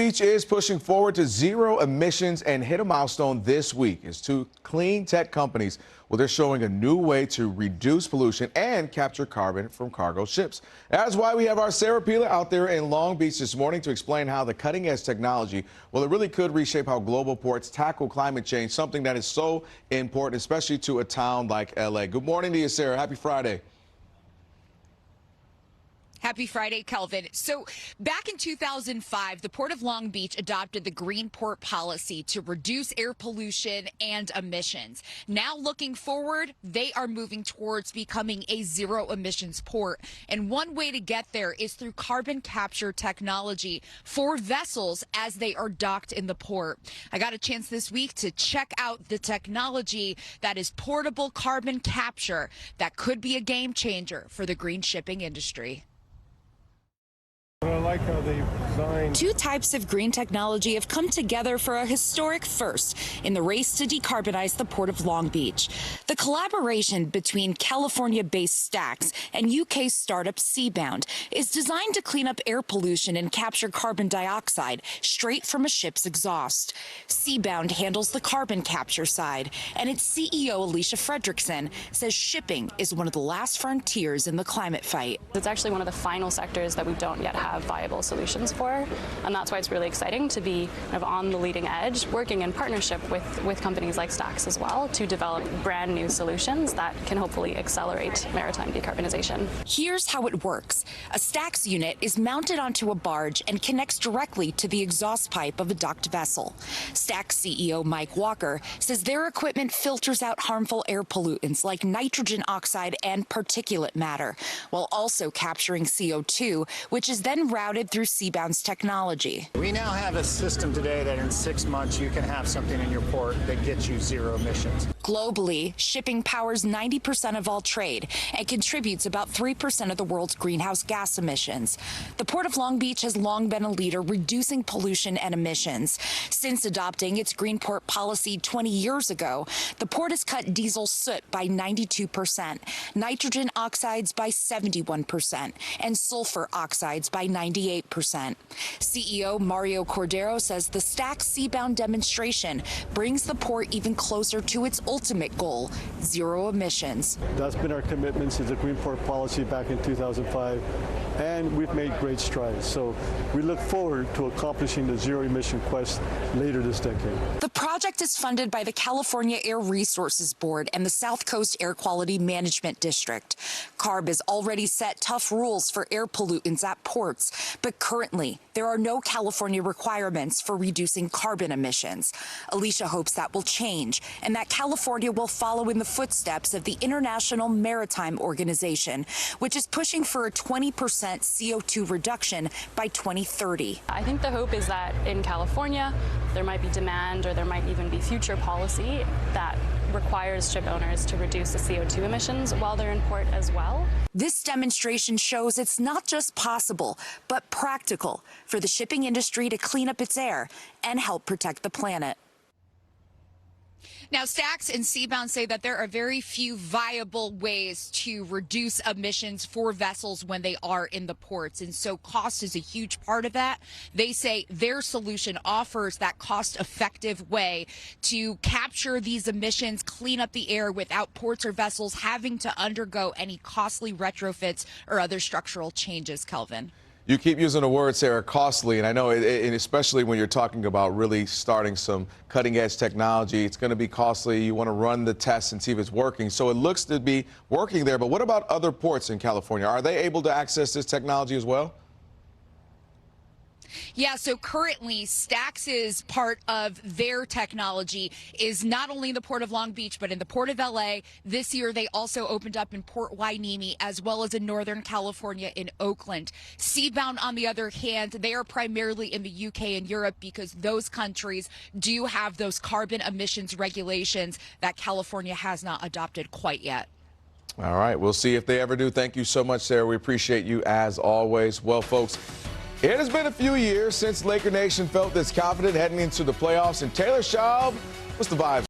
Beach is pushing forward to zero emissions and hit a milestone this week as two clean tech companies, well, they're showing a new way to reduce pollution and capture carbon from cargo ships. That's why we have our Sarah Peeler out there in Long Beach this morning to explain how the cutting edge technology, well, it really could reshape how global ports tackle climate change, something that is so important, especially to a town like LA. Good morning to you, Sarah. Happy Friday. Happy Friday, Kelvin. So back in 2005, the Port of Long Beach adopted the Green Port policy to reduce air pollution and emissions. Now looking forward, they are moving towards becoming a zero emissions port. And one way to get there is through carbon capture technology for vessels as they are docked in the port. I got a chance this week to check out the technology that is portable carbon capture that could be a game changer for the green shipping industry. I like how they designed. Two types of green technology have come together for a historic first in the race to decarbonize the Port of Long Beach. The collaboration between California-based STAX and UK startup SeaBound is designed to clean up air pollution and capture carbon dioxide straight from a ship's exhaust. SeaBound handles the carbon capture side, and its CEO, Alicia Fredrickson, says shipping is one of the last frontiers in the climate fight. It's actually one of the final sectors that we don't yet have viable solutions for, and that's why it's really exciting to be kind of on the leading edge, working in partnership with companies like STAX as well to develop brand new solutions that can hopefully accelerate maritime decarbonization. Here's how it works. A STAX unit is mounted onto a barge and connects directly to the exhaust pipe of a docked vessel. STAX CEO Mike Walker says their equipment filters out harmful air pollutants like nitrogen oxide and particulate matter, while also capturing CO2, which is then routed through SeaBound's technology. We now have a system today that in 6 months you can have something in your port that gets you zero emissions. Globally, shipping powers 90% of all trade and contributes about 3% of the world's greenhouse gas emissions. The Port of Long Beach has long been a leader reducing pollution and emissions. Since adopting its Green Port policy 20 years ago, the port has cut diesel soot by 92%, nitrogen oxides by 71%, and sulfur oxides by 98%. CEO Mario Cordero says the STAX SeaBound demonstration brings the port even closer to its ultimate goal, zero emissions. That's been our commitment since the Green Port policy back in 2005, and we've made great strides. So we look forward to accomplishing the zero emission quest later this decade. The project is funded by the California Air Resources Board and the South Coast Air Quality Management District. CARB has already set tough rules for air pollutants at ports, but currently there are no California requirements for reducing carbon emissions. Alicia hopes that will change and that California will follow in the footsteps of the International Maritime Organization, which is pushing for a 20% CO2 reduction by 2030. I think the hope is that in California there might be demand, or there might even be future policy that requires ship owners to reduce the CO2 emissions while they're in port as well. This demonstration shows it's not just possible, but practical for the shipping industry to clean up its air and help protect the planet. Now, STAX and SeaBound say that there are very few viable ways to reduce emissions for vessels when they are in the ports, and so cost is a huge part of that. They say their solution offers that cost-effective way to capture these emissions, clean up the air without ports or vessels having to undergo any costly retrofits or other structural changes, Kelvin. You keep using the word, Sarah, costly, and I know, and especially when you're talking about really starting some cutting-edge technology, it's going to be costly. You want to run the tests and see if it's working. So it looks to be working there, but what about other ports in California? Are they able to access this technology as well? Yeah, so currently STAX's part of their technology is not only in the Port of Long Beach, but in the Port of LA. This year, they also opened up in Port Hueneme, as well as in Northern California in Oakland. SeaBound, on the other hand, they are primarily in the UK and Europe because those countries do have those carbon emissions regulations that California has not adopted quite yet. All right, we'll see if they ever do. Thank you so much, Sarah. We appreciate you as always. Well, folks, it has been a few years since Laker Nation felt this confident heading into the playoffs, and Taylor Schaub, what's the vibes?